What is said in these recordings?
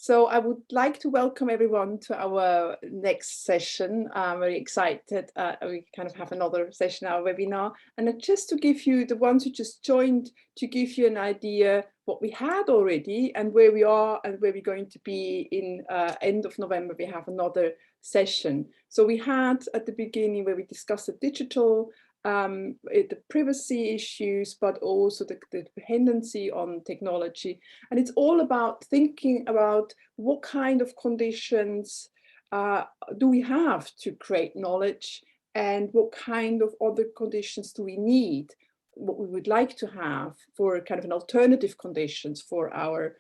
So I would like to welcome everyone to our next session. I'm very excited. We kind of have another session, our webinar. And just to give you, the ones who just joined, to give you an idea what we had already and where we are and where we're going to be in end of November, we have another session. So we had at the beginning where we discussed the digital, the privacy issues, but also the dependency on technology. And it's all about thinking about what kind of conditions do we have to create knowledge, and what kind of other conditions do we need, what we would like to have for kind of an alternative conditions for our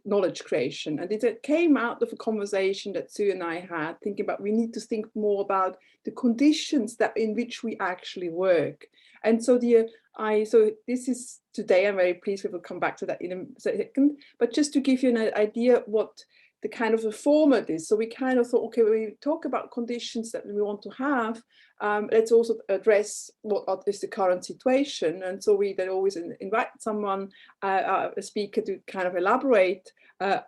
knowledge creation. And it came out of a conversation that Sue and I had, thinking about we need to think more about the conditions that in which we actually work. And so so this is today, I'm very pleased, we will come back to that in a second, but just to give you an idea what the kind of a format is. So we kind of thought, okay, when we talk about conditions that we want to have, let's also address what is the current situation. And so we then always invite someone, a speaker, to kind of elaborate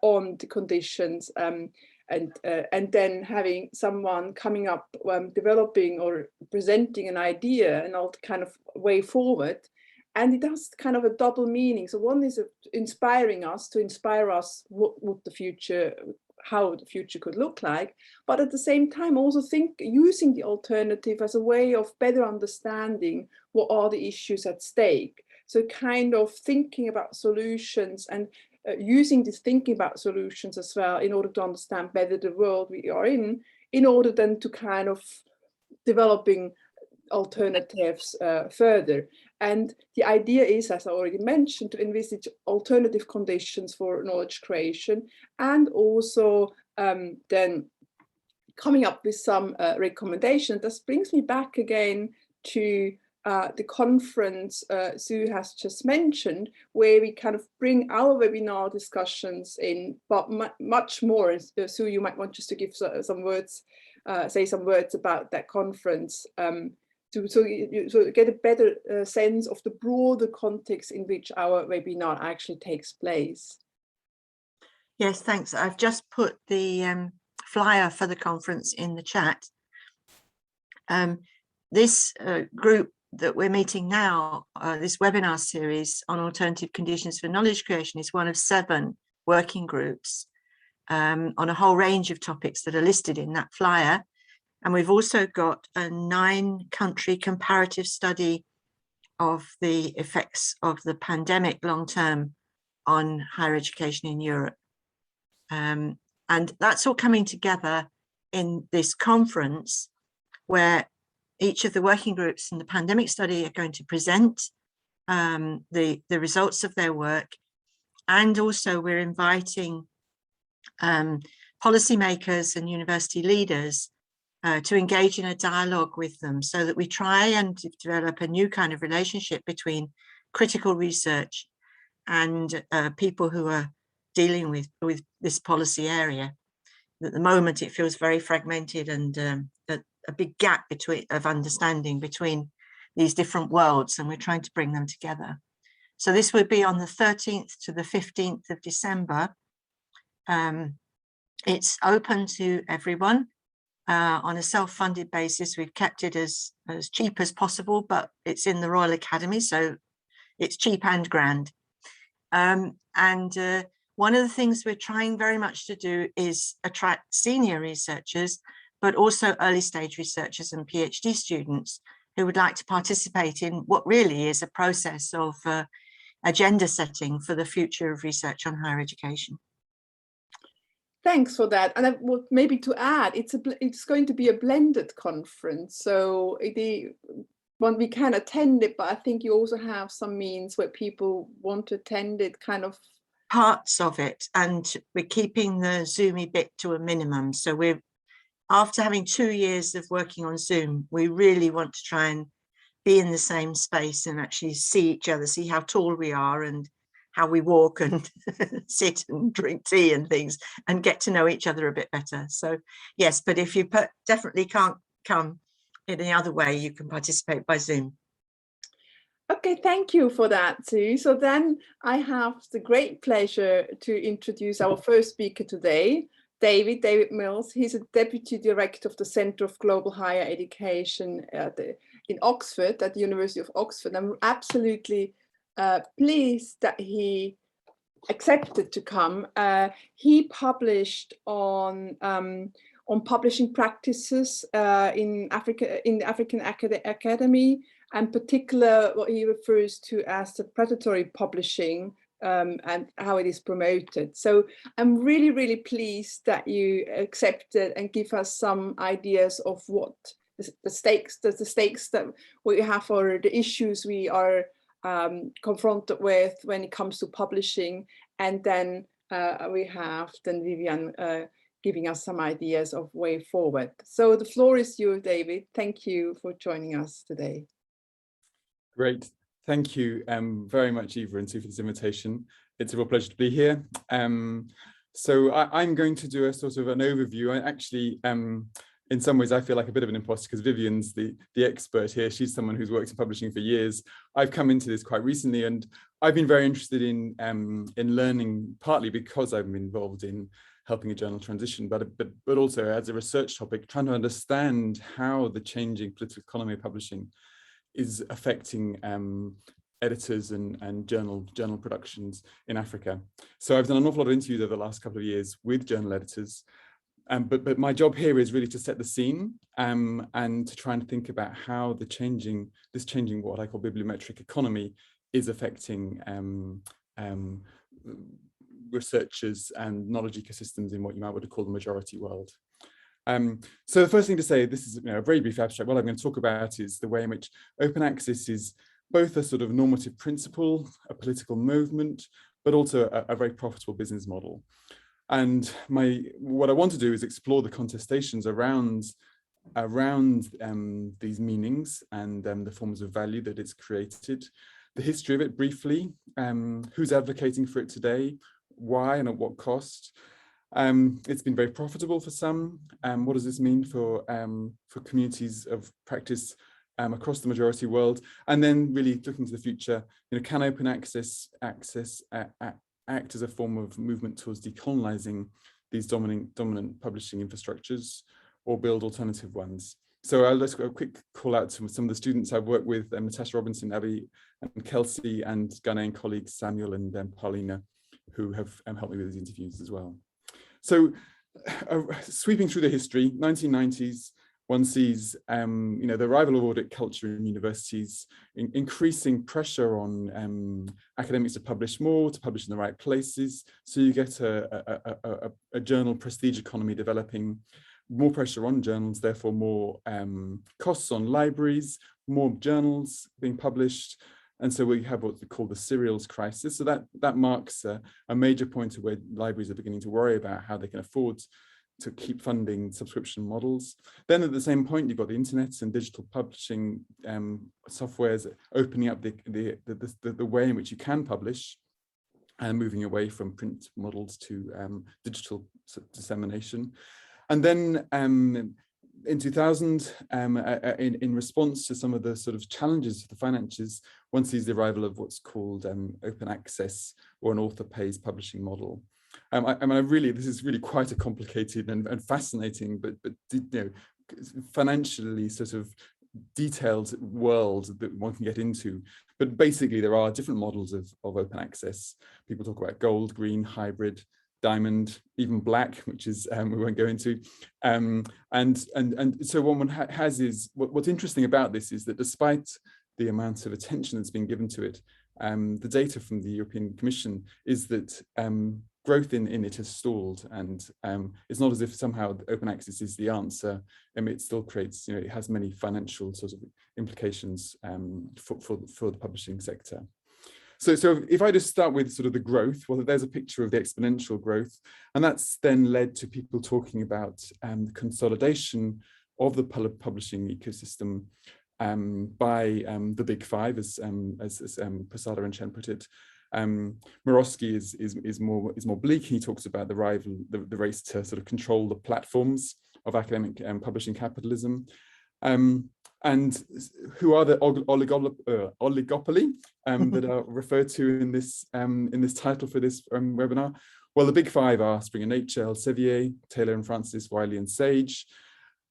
on the conditions, and then having someone coming up, developing or presenting an idea, an alt kind of way forward. And it has kind of a double meaning. So one is inspiring us, to inspire us what the future, how the future could look like, but at the same time also using the alternative as a way of better understanding what are the issues at stake. So kind of thinking about solutions and using this thinking about solutions as well in order to understand better the world we are in order then to kind of developing alternatives further. And the idea is, as I already mentioned, to envisage alternative conditions for knowledge creation, and also then coming up with some recommendations. This brings me back again to the conference Sue has just mentioned, where we kind of bring our webinar discussions in, but much more. Sue, you might want just to give some words, say some words about that conference, so get a better sense of the broader context in which our webinar actually takes place. Yes, thanks. I've just put the flyer for the conference in the chat. This group that we're meeting now, this webinar series on alternative conditions for knowledge creation, is one of 7 working groups on a whole range of topics that are listed in that flyer. And we've also got a 9-country comparative study of the effects of the pandemic long-term on higher education in Europe. And that's all coming together in this conference, where each of the working groups in the pandemic study are going to present the results of their work. And also we're inviting policymakers and university leaders to engage in a dialogue with them, so that we try and develop a new kind of relationship between critical research and people who are dealing with this policy area. At the moment, it feels very fragmented, and a big gap of understanding between these different worlds, and we're trying to bring them together. So this would be on the 13th to the 15th of December. It's open to everyone. On a self-funded basis. We've kept it as cheap as possible, but it's in the Royal Academy, so it's cheap and grand. And one of the things we're trying very much to do is attract senior researchers, but also early stage researchers and PhD students who would like to participate in what really is a process of agenda setting for the future of research on higher education. Thanks for that. And I would maybe to add, it's going to be a blended conference. So we can attend it, but I think you also have some means where people want to attend it, kind of parts of it, and we're keeping the Zoomy bit to a minimum. So we're, after having 2 years of working on Zoom, we really want to try and be in the same space and actually see each other, see how tall we are and how we walk and sit and drink tea and things, and get to know each other a bit better. So yes, but if you definitely can't come in any other way, you can participate by Zoom. Okay, thank you for that, Sue. So then I have the great pleasure to introduce our first speaker today, David Mills. He's a Deputy Director of the Centre of Global Higher Education in Oxford, at the University of Oxford. I'm absolutely pleased that he accepted to come. He published on publishing practices in the African Academy, and particular what he refers to as the predatory publishing, and how it is promoted. So I'm really, really pleased that you accepted and give us some ideas of what the stakes that we have, or the issues we are confronted with when it comes to publishing. And then we have Vivian giving us some ideas of way forward. So the floor is yours, David. Thank you for joining us today. Great. Thank you very much, Eva and Sue, for this invitation. It's a real pleasure to be here. So I'm going to do a sort of an overview. I actually, in some ways, I feel like a bit of an imposter because Vivian's the expert here. She's someone who's worked in publishing for years. I've come into this quite recently, and I've been very interested in learning, partly because I'm involved in helping a journal transition, but also as a research topic, trying to understand how the changing political economy of publishing is affecting editors and journal productions in Africa. So I've done an awful lot of interviews over the last couple of years with journal editors. But my job here is really to set the scene and to try and think about how this changing what I call bibliometric economy is affecting researchers and knowledge ecosystems in what you might want to call the majority world. So the first thing to say, this is a very brief abstract. What I'm going to talk about is the way in which open access is both a sort of normative principle, a political movement, but also a very profitable business model. And what I want to do is explore the contestations around these meanings and the forms of value that it's created, the history of it briefly, who's advocating for it today, why and at what cost. It's been very profitable for some. What does this mean for communities of practice across the majority world? And then really looking to the future, can open access act as a form of movement towards decolonizing these dominant publishing infrastructures, or build alternative ones? So I'll just go a quick call out to some of the students I've worked with, Natasha Robinson, Abby and Kelsey, and Ghanaian colleagues Samuel and Paulina, who have helped me with these interviews as well. So sweeping through the history, 1990s, one sees the arrival of audit culture in universities, increasing pressure on academics to publish more, to publish in the right places. So you get a journal prestige economy developing, more pressure on journals, therefore more costs on libraries, more journals being published. And so we have what we call the serials crisis. So that marks a major point of where libraries are beginning to worry about how they can afford to keep funding subscription models. Then at the same point, you've got the internet and digital publishing softwares opening up the way in which you can publish, and moving away from print models to digital dissemination. And then in 2000, in response to some of the sort of challenges of the finances, one sees the arrival of what's called open access, or an author pays publishing model. This is really quite a complicated and fascinating, but financially sort of detailed world that one can get into. But basically, there are different models of open access. People talk about gold, green, hybrid, diamond, even black, which is we won't go into. And so what one has is, what's interesting about this is that despite the amount of attention that's been given to it, the data from the European Commission is that growth in it has stalled, and it's not as if somehow open access is the answer. It still creates, it has many financial sort of implications for the publishing sector. So if I just start with sort of the growth, well, there's a picture of the exponential growth, and that's then led to people talking about the consolidation of the publishing ecosystem by the big five, as Posada and Chen put it. Murawski is more bleak. He talks about the race to sort of control the platforms of academic publishing capitalism. And who are the oligopoly that are referred to in this title for this webinar? Well, the big five are Spring and Nature, Elsevier, Taylor and Francis, Wiley and Sage.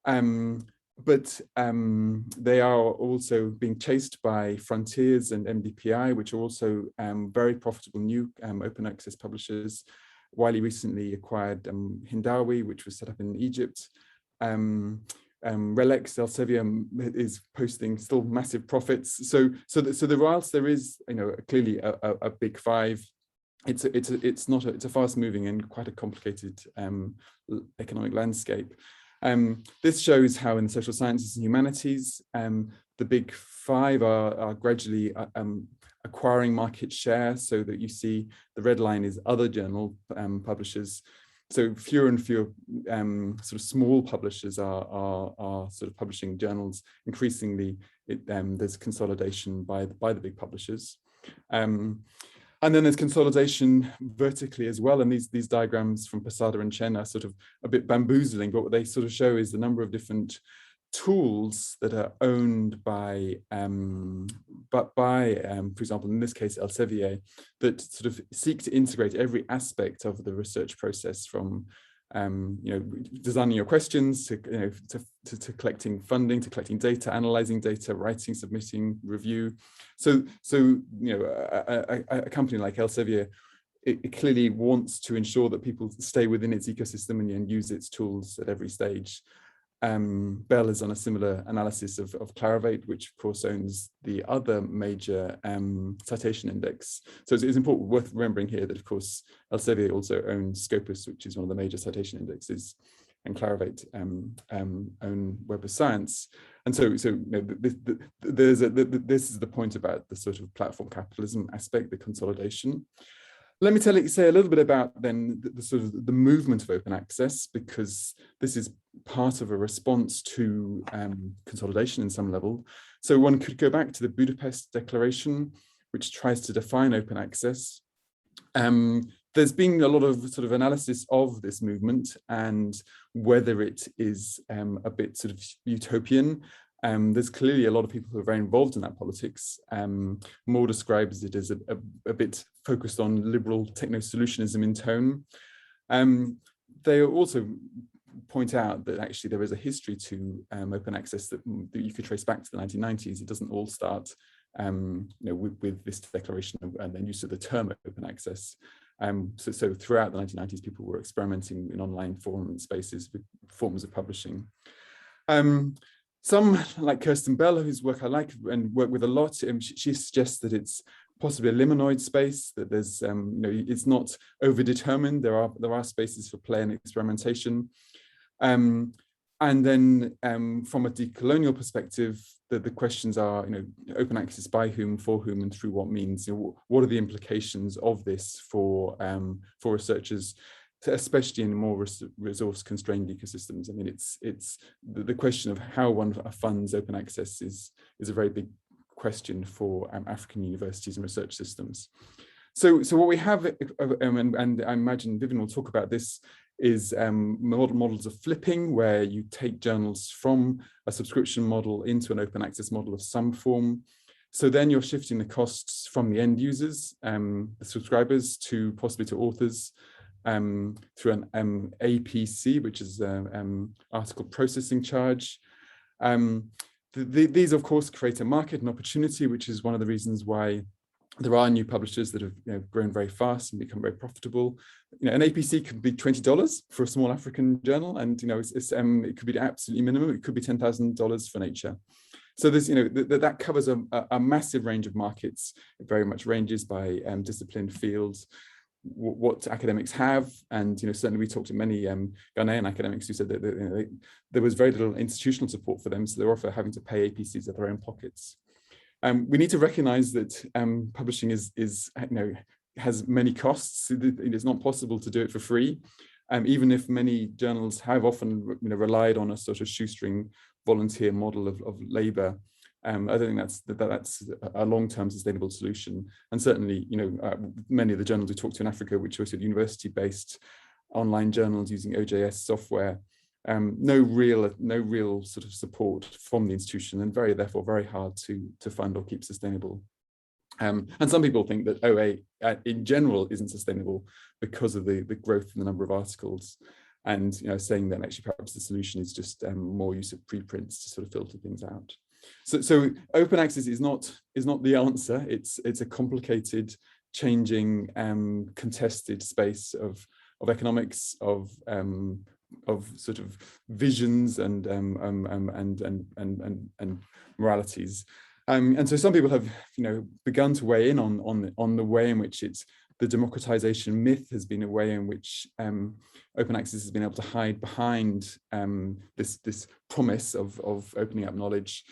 But they are also being chased by Frontiers and MDPI, which are also very profitable new open access publishers. Wiley recently acquired Hindawi, which was set up in Egypt. Relex Elsevier is posting still massive profits. So whilst there is, clearly a big five, it's a fast-moving and quite a complicated economic landscape. This shows how in the social sciences and humanities, the big five are gradually acquiring market share, so that you see the red line is other journal publishers. So fewer and fewer sort of small publishers are sort of publishing journals. Increasingly, there's consolidation by the big publishers. And then there's consolidation vertically as well. And these diagrams from Posada and Chen are sort of a bit bamboozling, but what they sort of show is the number of different tools that are owned by, for example, in this case, Elsevier, that sort of seek to integrate every aspect of the research process, from designing your questions to collecting funding, to collecting data, analyzing data, writing, submitting, review. So a company like Elsevier, it clearly wants to ensure that people stay within its ecosystem and use its tools at every stage. Bell is on a similar analysis of Clarivate, which of course owns the other major citation index. So it's important, worth remembering here that of course Elsevier also owns Scopus, which is one of the major citation indexes, and Clarivate own Web of Science. And so this is the point about the sort of platform capitalism aspect, the consolidation. Let me say a little bit about then the sort of the movement of open access, because this is part of a response to consolidation in some level. So one could go back to the Budapest Declaration, which tries to define open access. There's been a lot of sort of analysis of this movement and whether it is a bit sort of utopian. There's clearly a lot of people who are very involved in that politics. Moore describes it as a bit focused on liberal techno-solutionism in tone. They also point out that actually there is a history to open access that you could trace back to the 1990s. It doesn't all start with this declaration and then use of the term open access. So throughout the 1990s, people were experimenting in online forum spaces with forms of publishing. Some, like Kirsten Bell, whose work I like and work with a lot, she suggests that it's possibly a liminal space, that there's, it's not overdetermined. There are spaces for play and experimentation. And then from a decolonial perspective, the questions are, open access by whom, for whom, and through what means. What are the implications of this for researchers, especially in more resource-constrained ecosystems? I mean, it's the question of how one funds open access is a very big question for African universities and research systems. So what we have, and I imagine Vivian will talk about this, is models of flipping, where you take journals from a subscription model into an open access model of some form. So then you're shifting the costs from the end users, the subscribers, to possibly to authors, through an APC, which is article processing charge. These, of course, create a market and opportunity, which is one of the reasons why there are new publishers that have grown very fast and become very profitable. An APC could be $20 for a small African journal, and it could be the absolutely minimum. It could be $10,000 for Nature. So this, that covers a massive range of markets. It very much ranges by discipline, fields, what academics have, and certainly we talked to many Ghanaian academics who said that there was very little institutional support for them, so they're often having to pay APCs out of their own pockets. We need to recognise that publishing has many costs. It's not possible to do it for free, even if many journals have often relied on a sort of shoestring volunteer model of labour. I don't think that's a long-term sustainable solution. And certainly, many of the journals we talked to in Africa, which were sort of university-based online journals using OJS software, no real sort of support from the institution, and therefore very hard to fund or keep sustainable. And some people think that OA in general isn't sustainable because of the growth in the number of articles, and saying that actually perhaps the solution is just more use of preprints to sort of filter things out. So open access is not the answer. It's a complicated, changing, contested space of economics, of sort of visions and moralities. And so some people have, begun to weigh in on the way in which the democratization myth has been a way in which open access has been able to hide behind this promise of opening up knowledge.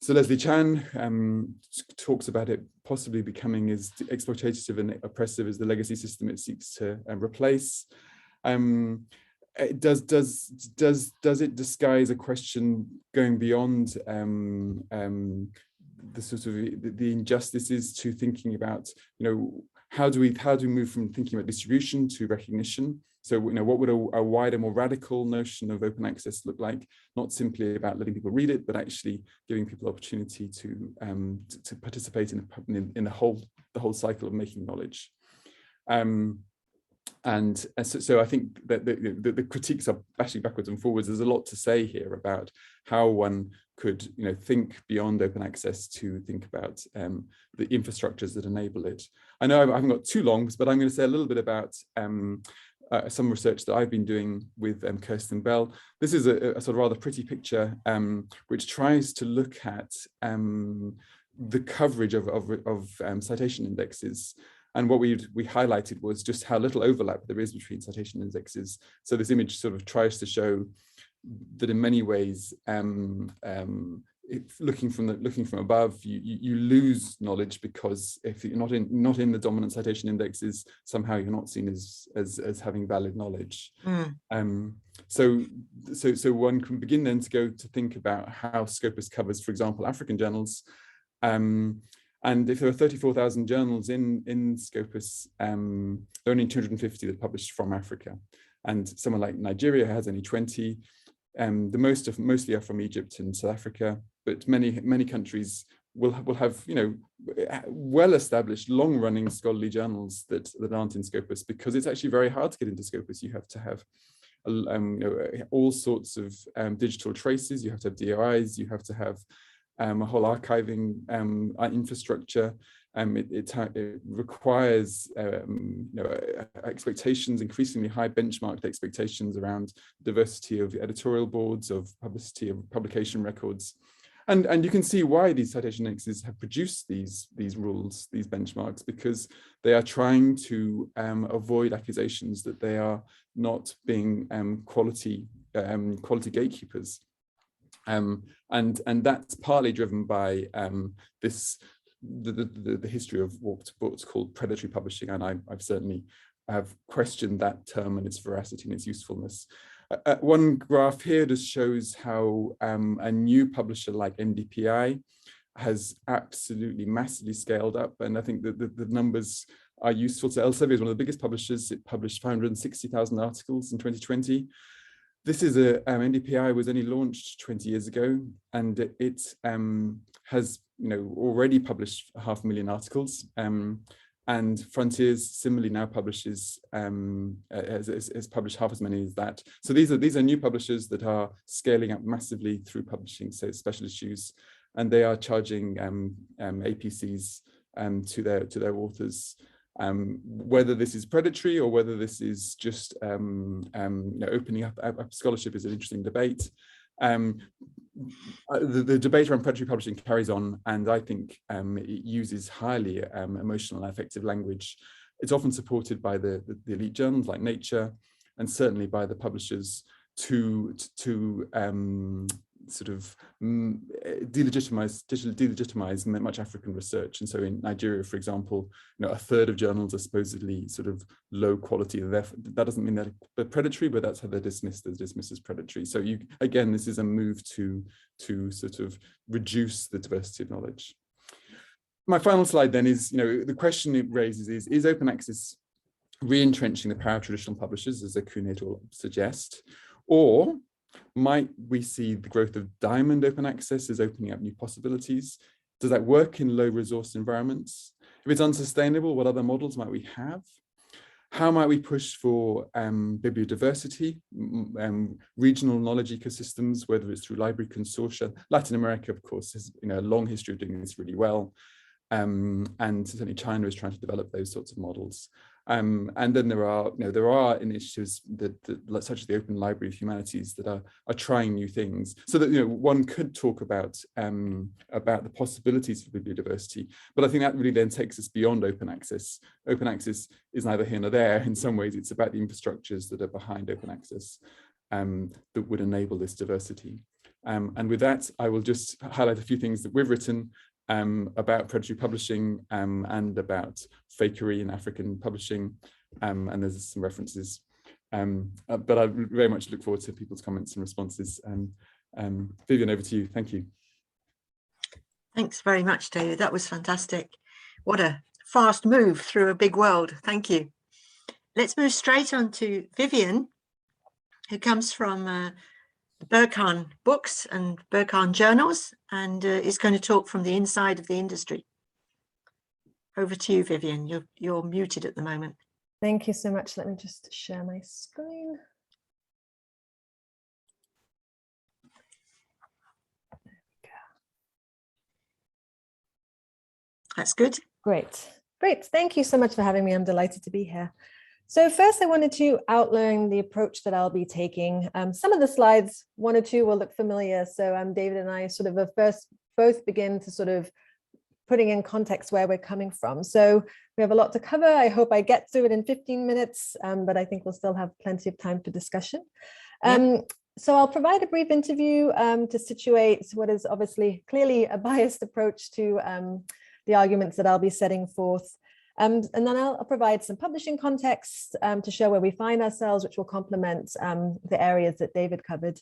So Leslie Chan talks about it possibly becoming as exploitative and oppressive as the legacy system it seeks to replace. Does it disguise a question going beyond the sort of the injustices to thinking about, how do we move from thinking about distribution to recognition? So, what would a wider, more radical notion of open access look like? Not simply about letting people read it, but actually giving people opportunity to participate in the whole cycle of making knowledge. And so I think that the critiques are bashing backwards and forwards. There's a lot to say here about how one could, think beyond open access to think about the infrastructures that enable it. I know I haven't got too long, but I'm going to say a little bit about some research that I've been doing with Kirsten Bell. This is a sort of rather pretty picture which tries to look at the coverage of citation indexes. And what we highlighted was just how little overlap there is between citation indexes. So this image sort of tries to show that in many ways, looking from above, you lose knowledge, because if you're not in the dominant citation indexes, somehow you're not seen as having valid knowledge. So one can begin then to go to think about how Scopus covers, for example, African journals. And if there are 34,000 journals in Scopus, there are only 250 that are published from Africa. And someone like Nigeria has only 20. Mostly are from Egypt and South Africa, but many countries will have well-established, long-running scholarly journals that aren't in Scopus, because it's actually very hard to get into Scopus. You have to have all sorts of digital traces. You have to have DOIs. You have to have a whole archiving infrastructure. It requires expectations, increasingly high benchmarked expectations around diversity of editorial boards, of publicity of publication records. And you can see why these citation indexes have produced these rules, these benchmarks, because they are trying to avoid accusations that they are not being quality gatekeepers. And that's partly driven by the history of what's called predatory publishing, and I've certainly questioned that term and its veracity and its usefulness. One graph here just shows how a new publisher like NDPI has absolutely massively scaled up, and I think that the numbers are useful. So Elsevier is one of the biggest publishers. It published 560,000 articles in 2020. This is NDPI was only launched 20 years ago, and it has already published 500,000 articles. And Frontiers similarly now publishes has published half as many as that. So these are new publishers that are scaling up massively through publishing, say, special issues, and they are charging APCs to their authors. Whether this is predatory or whether this is just opening up scholarship is an interesting debate. The debate around predatory publishing carries on, and I think it uses highly emotional and affective language. It's often supported by the elite journals like Nature, and certainly by the publishers to sort of delegitimize much African research. And so in Nigeria, for example, a third of journals are supposedly sort of low quality. That doesn't mean they're predatory, but that's how they're dismissed. They're dismissed as predatory. So again, this is a move to sort of reduce the diversity of knowledge. My final slide then is, the question it raises is open access re-entrenching the power of traditional publishers, as Akunate will suggest, or Might we see the growth of diamond open access as opening up new possibilities? Does that work in low resource environments? If it's unsustainable, what other models might we have? How might we push for bibliodiversity, regional knowledge ecosystems, whether it's through library consortia? Latin America, of course, has a long history of doing this really well. And certainly China is trying to develop those sorts of models. And then there are initiatives that such as the Open Library of Humanities that are trying new things, so that one could talk about the possibilities for bibliodiversity. But I think that really then takes us beyond open access. Open access is neither here nor there. In some ways, it's about the infrastructures that are behind open access that would enable this diversity. And with that, I will just highlight a few things that we've written about predatory publishing and about fakery in African publishing, and there's some references. But I very much look forward to people's comments and responses. Vivian, over to you. Thank you. Thanks very much, David. That was fantastic. What a fast move through a big world. Thank you. Let's move straight on to Vivian, who comes from Berghahn books and Berghahn journals, and is going to talk from the inside of the industry. Over to you, Vivian. You're muted at the moment. Thank you so much. Let me just share my screen. There we go. That's good. Great. Thank you so much for having me. I'm delighted to be here. So first, I wanted to outline the approach that I'll be taking. Some of the slides, one or two, will look familiar. So David and I sort of first both begin to sort of putting in context where we're coming from. So we have a lot to cover. I hope I get through it in 15 minutes, but I think we'll still have plenty of time for discussion. So I'll provide a brief interview to situate what is obviously clearly a biased approach to the arguments that I'll be setting forth. And then I'll provide some publishing context to show where we find ourselves, which will complement the areas that David covered.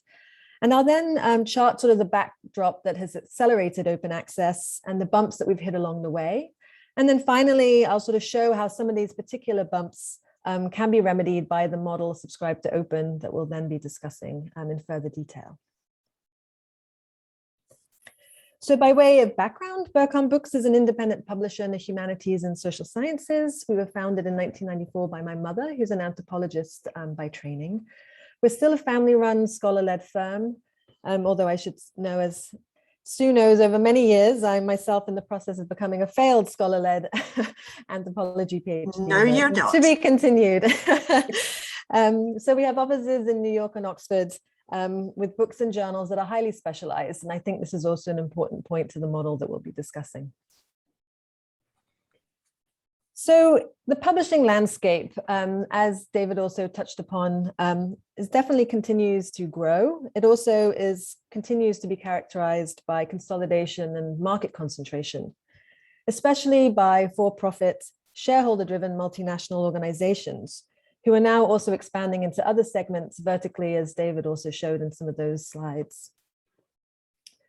And I'll then chart sort of the backdrop that has accelerated open access and the bumps that we've hit along the way. And then finally, I'll sort of show how some of these particular bumps can be remedied by the model Subscribe to Open that we'll then be discussing in further detail. So by way of background, Berghahn Books is an independent publisher in the humanities and social sciences. We were founded in 1994 by my mother, who's an anthropologist by training. We're still a family-run, scholar-led firm, although I should know, as Sue knows, over many years, I'm myself in the process of becoming a failed scholar-led anthropology PhD. No, you're not. To be continued. So we have offices in New York and Oxford, with books and journals that are highly specialized. And I think this is also an important point to the model that we'll be discussing. So the publishing landscape, as David also touched upon, is definitely continues to grow. It also continues to be characterized by consolidation and market concentration, especially by for-profit, shareholder-driven multinational organizations, who are now also expanding into other segments vertically, as David also showed in some of those slides.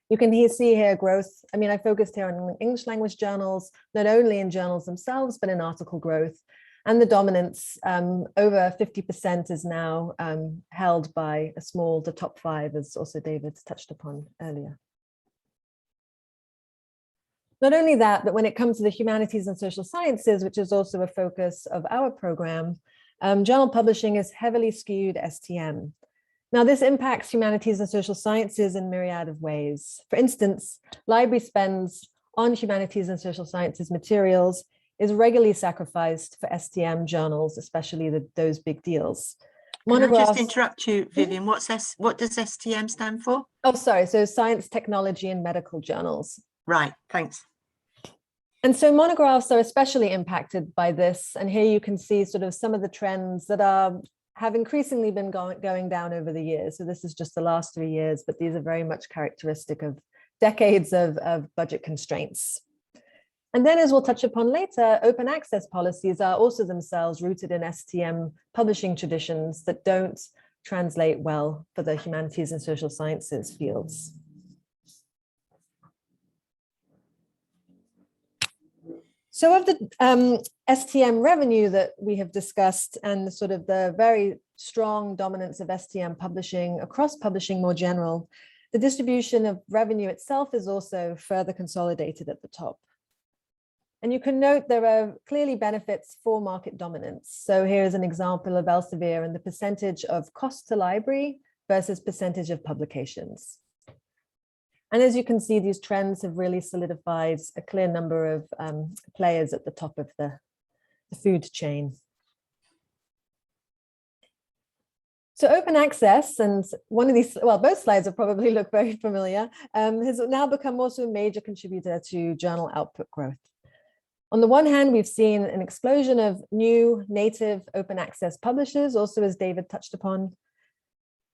You can see here growth. I mean, I focused here on English language journals, not only in journals themselves, but in article growth. And the dominance, over 50%, is now held by the top 5, as also David touched upon earlier. Not only that, but when it comes to the humanities and social sciences, which is also a focus of our program, journal publishing is heavily skewed STM. Now, this impacts humanities and social sciences in a myriad of ways. For instance, library spends on humanities and social sciences materials is regularly sacrificed for STM journals, especially those big deals. Can I just interrupt you, Vivian? What does STM stand for? Oh, sorry. So science, technology, and medical journals. Right. Thanks. And so monographs are especially impacted by this. And here you can see sort of some of the trends that have increasingly been going down over the years. So this is just the last 3 years, but these are very much characteristic of decades of budget constraints. And then, as we'll touch upon later, open access policies are also themselves rooted in STM publishing traditions that don't translate well for the humanities and social sciences fields. So of the STM revenue that we have discussed and sort of the very strong dominance of STM publishing across publishing more general, the distribution of revenue itself is also further consolidated at the top. And you can note there are clearly benefits for market dominance. So here's an example of Elsevier and the percentage of cost to library versus percentage of publications. And as you can see, these trends have really solidified a clear number of players at the top of the food chain. So open access, and one of these, well, both slides will probably look very familiar, has now become also a major contributor to journal output growth. On the one hand, we've seen an explosion of new native open access publishers, also as David touched upon.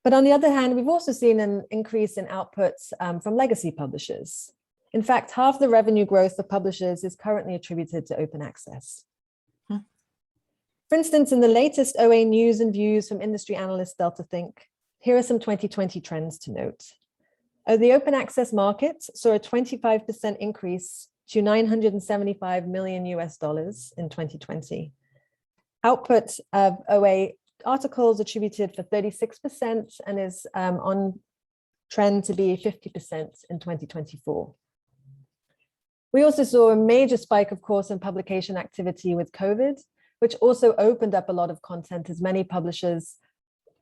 But on the other hand, we've also seen an increase in outputs from legacy publishers. In fact, half the revenue growth of publishers is currently attributed to open access. For instance, in the latest OA news and views from industry analyst Delta Think, here are some 2020 trends to note. The open access market saw a 25% increase to $975 million in 2020. Output of OA articles attributed for 36% and is on trend to be 50% in 2024. We also saw a major spike, of course, in publication activity with COVID, which also opened up a lot of content as many publishers,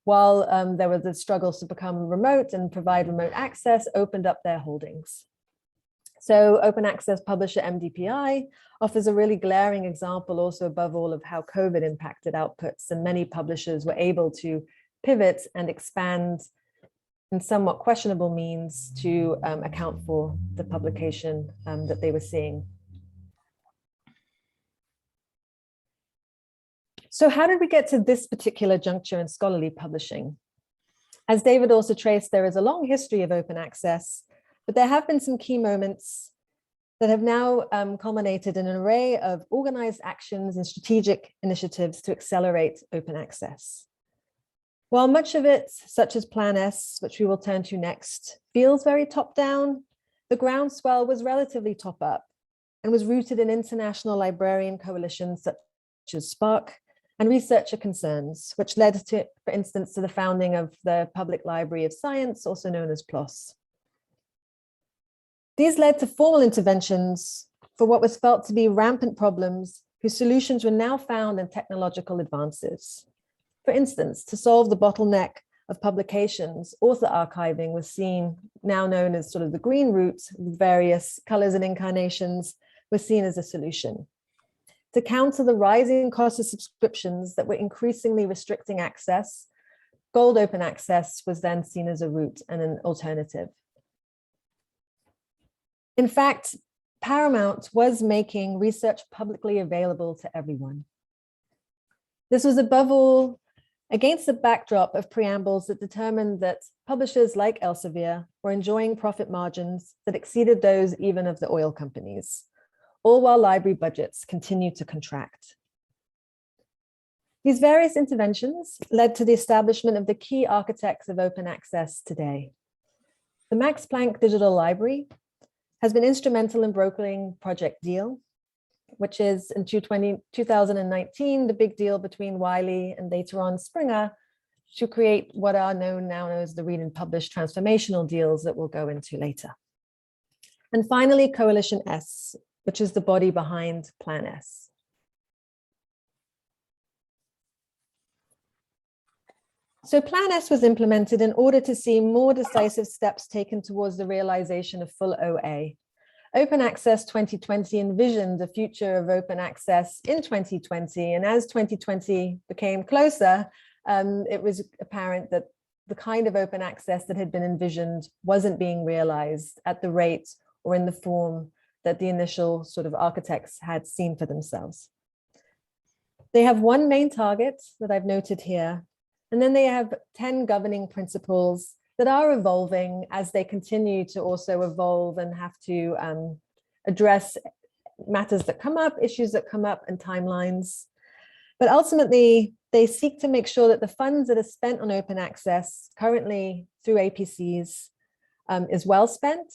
while there were the struggles to become remote and provide remote access, opened up their holdings. So open access publisher MDPI offers a really glaring example also above all of how COVID impacted outputs, and many publishers were able to pivot and expand in somewhat questionable means to account for the publication that they were seeing. So how did we get to this particular juncture in scholarly publishing? As David also traced, there is a long history of open access, but there have been some key moments that have now culminated in an array of organized actions and strategic initiatives to accelerate open access. While much of it, such as Plan S, which we will turn to next, feels very top-down, the groundswell was relatively top-up and was rooted in international librarian coalitions such as SPARC and researcher concerns, which led to, for instance, to the founding of the Public Library of Science, also known as PLOS. These led to formal interventions for what was felt to be rampant problems whose solutions were now found in technological advances. For instance, to solve the bottleneck of publications, author archiving was seen, now known as sort of the green route, with various colors and incarnations, was seen as a solution. To counter the rising cost of subscriptions that were increasingly restricting access, gold open access was then seen as a route and an alternative. In fact, Paramount was making research publicly available to everyone. This was above all against the backdrop of preambles that determined that publishers like Elsevier were enjoying profit margins that exceeded those even of the oil companies, all while library budgets continued to contract. These various interventions led to the establishment of the key architects of open access today. The Max Planck Digital Library has been instrumental in brokering Project Deal, which is in 2019, the big deal between Wiley and later on Springer to create what are known now as the read and publish transformational deals that we'll go into later. And finally, Coalition S, which is the body behind Plan S. So Plan S was implemented in order to see more decisive steps taken towards the realization of full OA. Open Access 2020 envisioned a future of open access in 2020, and as 2020 became closer, it was apparent that the kind of open access that had been envisioned wasn't being realized at the rate or in the form that the initial sort of architects had seen for themselves. They have one main target that I've noted here, and then they have 10 governing principles that are evolving as they continue to also evolve and have to address matters that come up, issues that come up, and timelines. But ultimately, they seek to make sure that the funds that are spent on open access currently through APCs is well spent,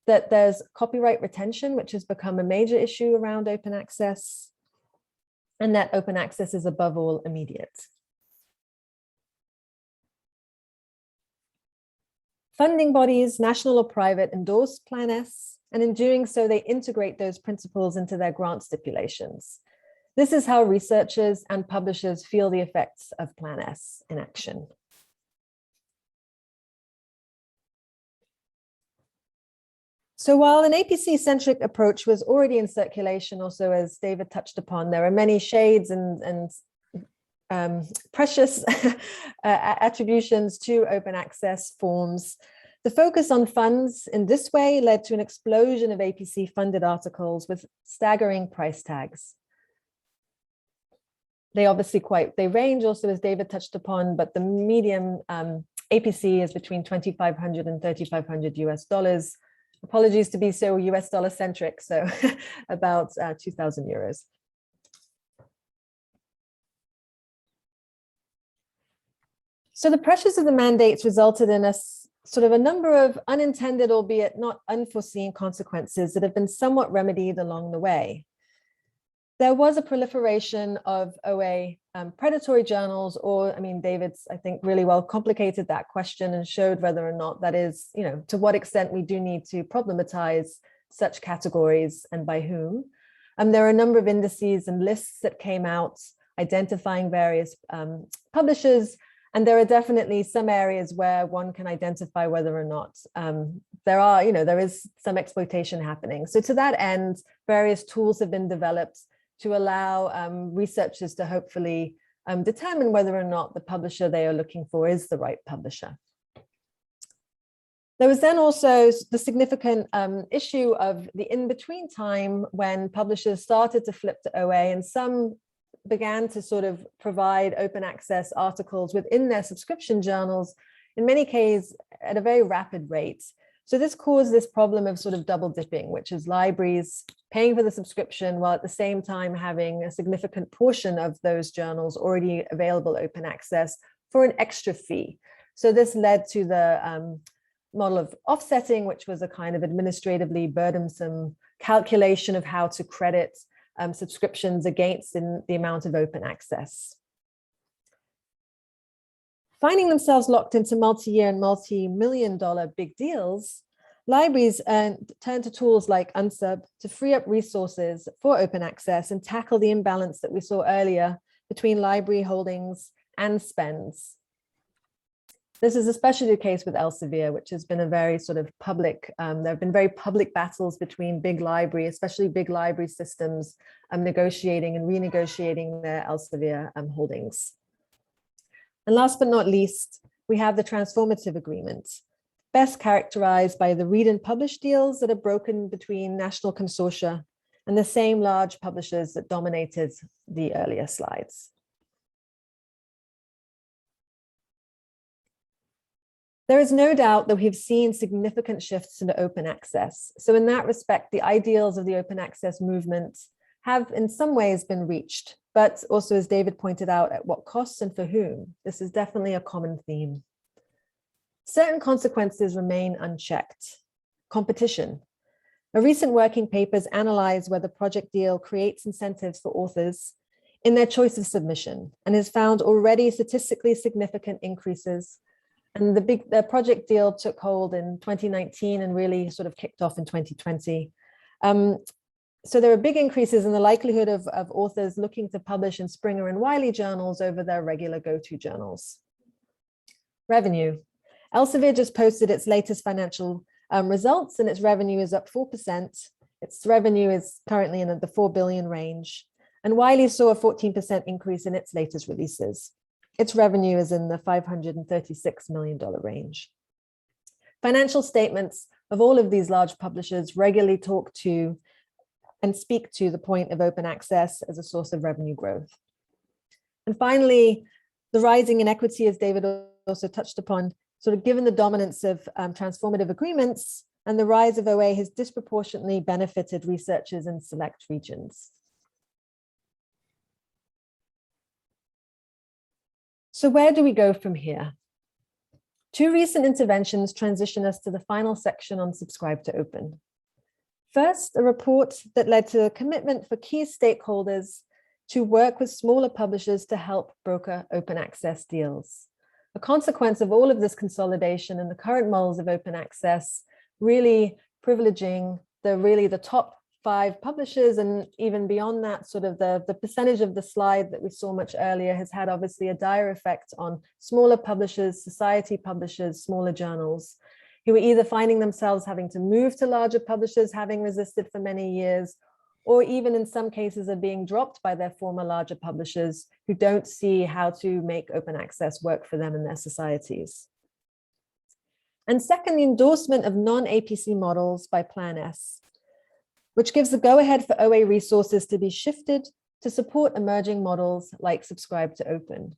that there's copyright retention, which has become a major issue around open access, and that open access is above all immediate. Funding bodies, national or private, endorse Plan S, and in doing so, they integrate those principles into their grant stipulations. This is how researchers and publishers feel the effects of Plan S in action. So while an APC-centric approach was already in circulation, also as David touched upon, there are many shades and precious attributions to open access forms. The focus on funds in this way led to an explosion of APC-funded articles with staggering price tags. They obviously they range also, as David touched upon, but the medium APC is between $2,500 and $3,500 US. Apologies to be so US dollar centric, so about 2,000 euros. So the pressures of the mandates resulted in a number of unintended, albeit not unforeseen consequences that have been somewhat remedied along the way. There was a proliferation of OA predatory journals, or, David's, I think, really well complicated that question and showed whether or not that is, to what extent we do need to problematize such categories and by whom. There are a number of indices and lists that came out identifying various publishers, and there are definitely some areas where one can identify whether or not there is some exploitation happening. So to that end, various tools have been developed to allow researchers to hopefully determine whether or not the publisher they are looking for is the right publisher. There was then also the significant issue of the in-between time when publishers started to flip to OA, and some began to sort of provide open access articles within their subscription journals, in many cases at a very rapid rate. So this caused this problem of sort of double dipping, which is libraries paying for the subscription while at the same time having a significant portion of those journals already available open access for an extra fee. So this led to the model of offsetting, which was a kind of administratively burdensome calculation of how to credit subscriptions against the amount of open access. Finding themselves locked into multi-year and multi-million-dollar big deals, libraries turn to tools like Unsub to free up resources for open access and tackle the imbalance that we saw earlier between library holdings and spends. This is especially the case with Elsevier, which has been a very sort of public, there have been very public battles between big library, especially big library systems, negotiating and renegotiating their Elsevier holdings. And last but not least, we have the transformative agreement, best characterized by the read and publish deals that are broken between national consortia and the same large publishers that dominated the earlier slides. There is no doubt that we've seen significant shifts into open access. So in that respect, the ideals of the open access movement have in some ways been reached, but also, as David pointed out, at what costs and for whom. This is definitely a common theme. Certain consequences remain unchecked. Competition. A recent working papers analyze whether Project Deal creates incentives for authors in their choice of submission and has found already statistically significant increases. And the Project Deal took hold in 2019 and really sort of kicked off in 2020. So there are big increases in the likelihood of authors looking to publish in Springer and Wiley journals over their regular go-to journals. Revenue. Elsevier just posted its latest financial results, and its revenue is up 4%. Its revenue is currently in the 4 billion range. And Wiley saw a 14% increase in its latest releases. Its revenue is in the $536 million range. Financial statements of all of these large publishers regularly talk to and speak to the point of open access as a source of revenue growth. And finally, the rising inequity, as David also touched upon, sort of given the dominance of transformative agreements, and the rise of OA has disproportionately benefited researchers in select regions. So where do we go from here? Two recent interventions transition us to the final section on Subscribe to Open. First, a report that led to a commitment for key stakeholders to work with smaller publishers to help broker open access deals. a consequence of all of this consolidation and the current models of open access really privileging the top 5 publishers, and even beyond that, sort of the percentage of the slide that we saw much earlier has had obviously a dire effect on smaller publishers, society publishers, smaller journals, who are either finding themselves having to move to larger publishers, having resisted for many years, or even in some cases are being dropped by their former larger publishers who don't see how to make open access work for them in their societies. And second, the endorsement of non-APC models by Plan S, which gives the go-ahead for OA resources to be shifted to support emerging models like Subscribe to Open.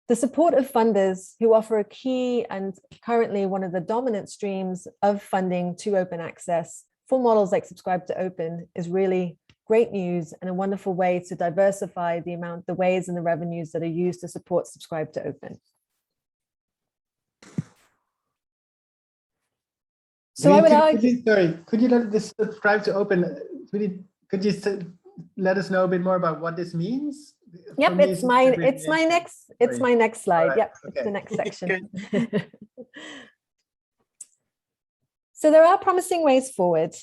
The support of funders who offer a key and currently one of the dominant streams of funding to open access for models like Subscribe to Open is really great news and a wonderful way to diversify the ways and the revenues that are used to support Subscribe to Open. So I would argue. Could you let this Subscribe to Open? Could you let us know a bit more about what this means? Yep, it's my next slide. Right, yep, okay. it's the next section. So there are promising ways forward.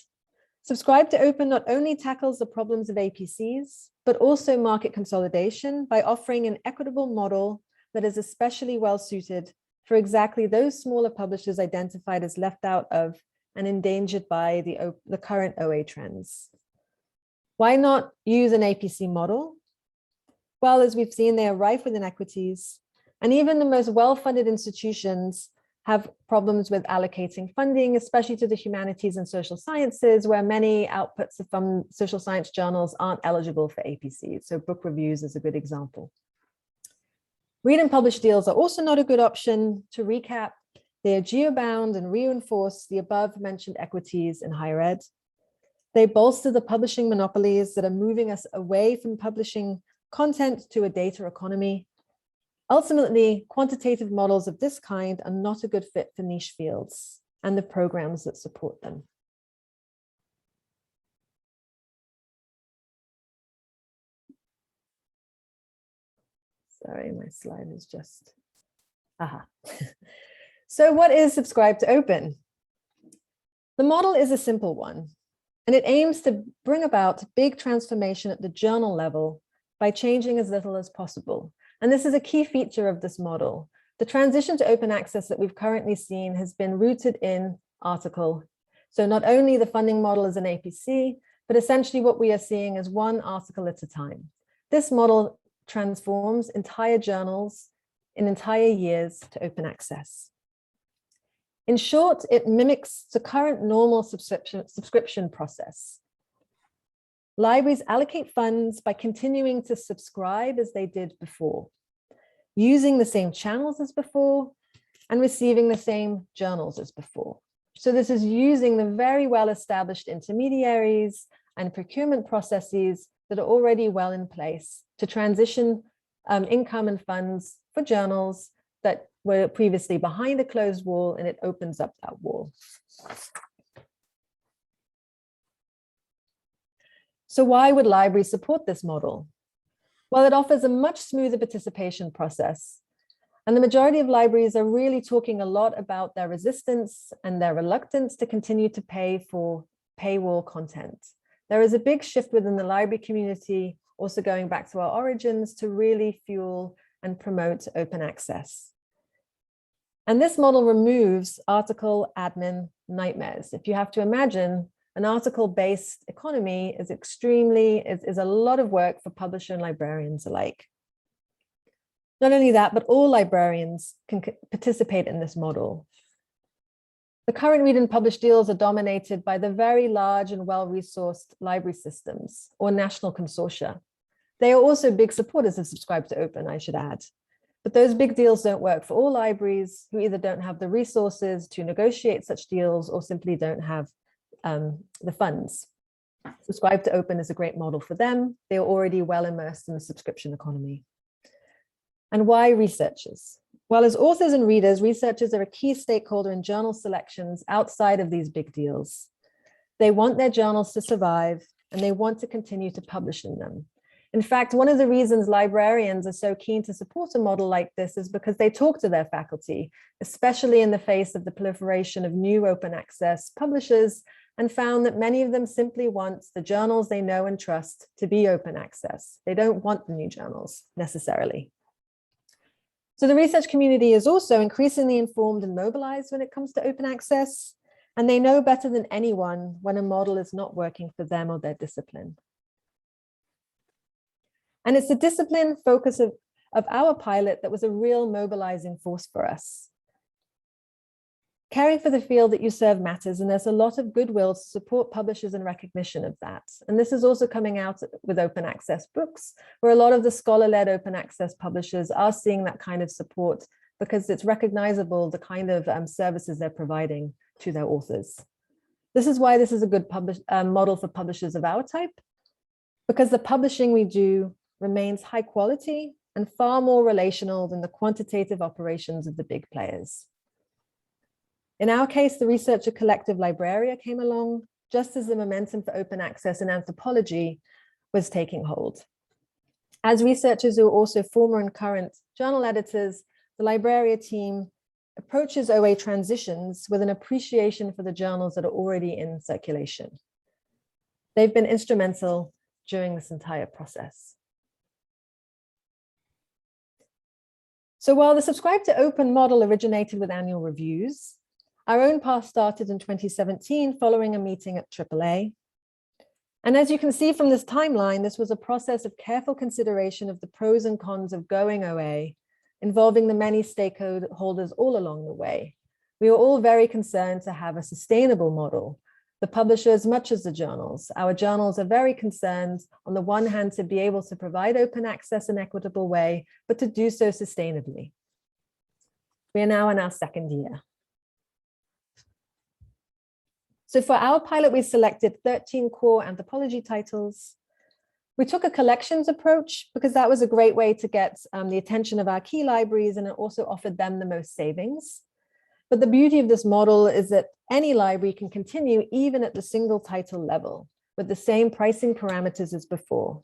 Subscribe to Open not only tackles the problems of APCs, but also market consolidation by offering an equitable model that is especially well suited for exactly those smaller publishers identified as left out of and endangered by the current OA trends. Why not use an APC model? Well, as we've seen, they are rife with inequities, and even the most well-funded institutions have problems with allocating funding, especially to the humanities and social sciences, where many outputs from social science journals aren't eligible for APCs. So book reviews is a good example. Read and publish deals are also not a good option. To recap, they are geo-bound and reinforce the above mentioned equities in higher ed. They bolster the publishing monopolies that are moving us away from publishing content to a data economy. Ultimately, quantitative models of this kind are not a good fit for niche fields and the programs that support them. Sorry, my slide is just, aha. So what is Subscribe to Open? The model is a simple one, and it aims to bring about big transformation at the journal level by changing as little as possible. And this is a key feature of this model. The transition to open access that we've currently seen has been rooted in article. So not only the funding model is an APC, but essentially what we are seeing is one article at a time. This model transforms entire journals in entire years to open access. In short, it mimics the current normal subscription process. Libraries allocate funds by continuing to subscribe as they did before, using the same channels as before, and receiving the same journals as before. So this is using the very well-established intermediaries and procurement processes that are already well in place to transition income and funds for journals that were previously behind a closed wall, and it opens up that wall. So why would libraries support this model? Well, it offers a much smoother participation process. And the majority of libraries are really talking a lot about their resistance and their reluctance to continue to pay for paywall content. There is a big shift within the library community, also going back to our origins, to really fuel and promote open access. And this model removes article admin nightmares. If you have to imagine, an article-based economy is a lot of work for publisher and librarians alike. Not only that, but all librarians can participate in this model. The current read and publish deals are dominated by the very large and well-resourced library systems or national consortia. They are also big supporters of Subscribe to Open, I should add. But those big deals don't work for all libraries who either don't have the resources to negotiate such deals or simply don't have the funds. Subscribe to Open is a great model for them. They are already well immersed in the subscription economy. And why researchers? Well, as authors and readers, researchers are a key stakeholder in journal selections outside of these big deals. They want their journals to survive, and they want to continue to publish in them. In fact, one of the reasons librarians are so keen to support a model like this is because they talk to their faculty, especially in the face of the proliferation of new open access publishers, and found that many of them simply want the journals they know and trust to be open access. They don't want the new journals necessarily. So the research community is also increasingly informed and mobilized when it comes to open access, and they know better than anyone when a model is not working for them or their discipline. And it's the discipline focus of our pilot that was a real mobilizing force for us. Caring for the field that you serve matters, and there's a lot of goodwill to support publishers in recognition of that. And this is also coming out with open access books, where a lot of the scholar-led open access publishers are seeing that kind of support because it's recognizable the kind of services they're providing to their authors. This is why this is a good model for publishers of our type, because the publishing we do remains high quality and far more relational than the quantitative operations of the big players. In our case, the researcher collective Libraria came along just as the momentum for open access in anthropology was taking hold. As researchers who are also former and current journal editors, the Libraria team approaches OA transitions with an appreciation for the journals that are already in circulation. They've been instrumental during this entire process. So while the Subscribe to Open model originated with annual reviews, our own path started in 2017 following a meeting at AAA. And as you can see from this timeline, this was a process of careful consideration of the pros and cons of going OA, involving the many stakeholders all along the way. We were all very concerned to have a sustainable model. The publisher as much as the journals. Our journals are very concerned, on the one hand, to be able to provide open access in an equitable way, but to do so sustainably. We are now in our second year. So for our pilot, we selected 13 core anthropology titles. We took a collections approach because that was a great way to get the attention of our key libraries, and it also offered them the most savings. But the beauty of this model is that any library can continue even at the single title level with the same pricing parameters as before.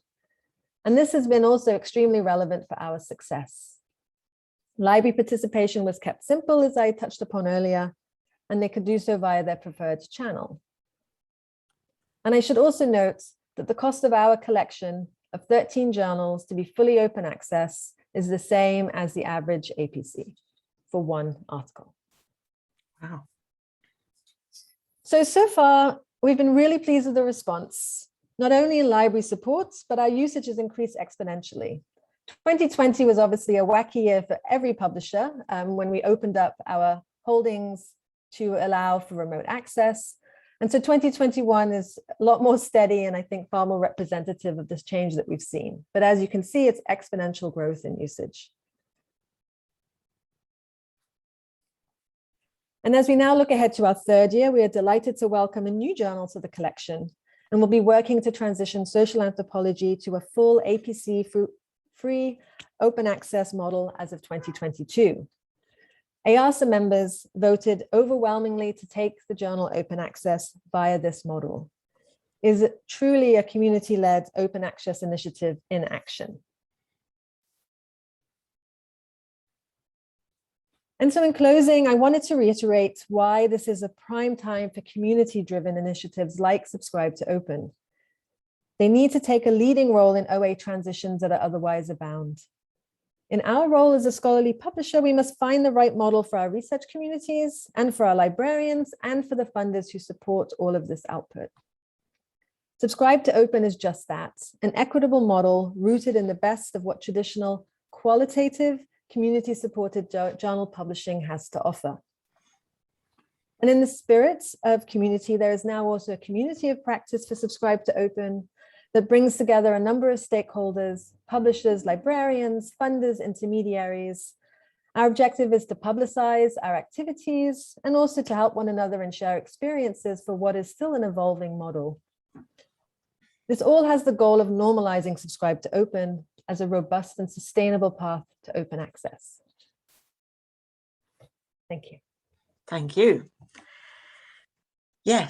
And this has been also extremely relevant for our success. Library participation was kept simple, as I touched upon earlier, and they could do so via their preferred channel. And I should also note that the cost of our collection of 13 journals to be fully open access is the same as the average APC for one article. Wow. So far, we've been really pleased with the response, not only in library support, but our usage has increased exponentially. 2020 was obviously a wacky year for every publisher when we opened up our holdings to allow for remote access. And so 2021 is a lot more steady and I think far more representative of this change that we've seen. But as you can see, it's exponential growth in usage. And as we now look ahead to our third year, we are delighted to welcome a new journal to the collection, and we'll be working to transition social anthropology to a full APC-free open access model as of 2022. EASA members voted overwhelmingly to take the journal open access via this model. Is it truly a community-led open access initiative in action? And so in closing, I wanted to reiterate why this is a prime time for community-driven initiatives like Subscribe to Open. They need to take a leading role in OA transitions that are otherwise abound. In our role as a scholarly publisher, we must find the right model for our research communities and for our librarians and for the funders who support all of this output. Subscribe to Open is just that, an equitable model rooted in the best of what traditional qualitative community-supported journal publishing has to offer. And in the spirit of community, there is now also a community of practice for Subscribe to Open that brings together a number of stakeholders, publishers, librarians, funders, intermediaries. Our objective is to publicize our activities and also to help one another and share experiences for what is still an evolving model. This all has the goal of normalizing Subscribe to Open as a robust and sustainable path to open access. Thank you. Thank you. Yes.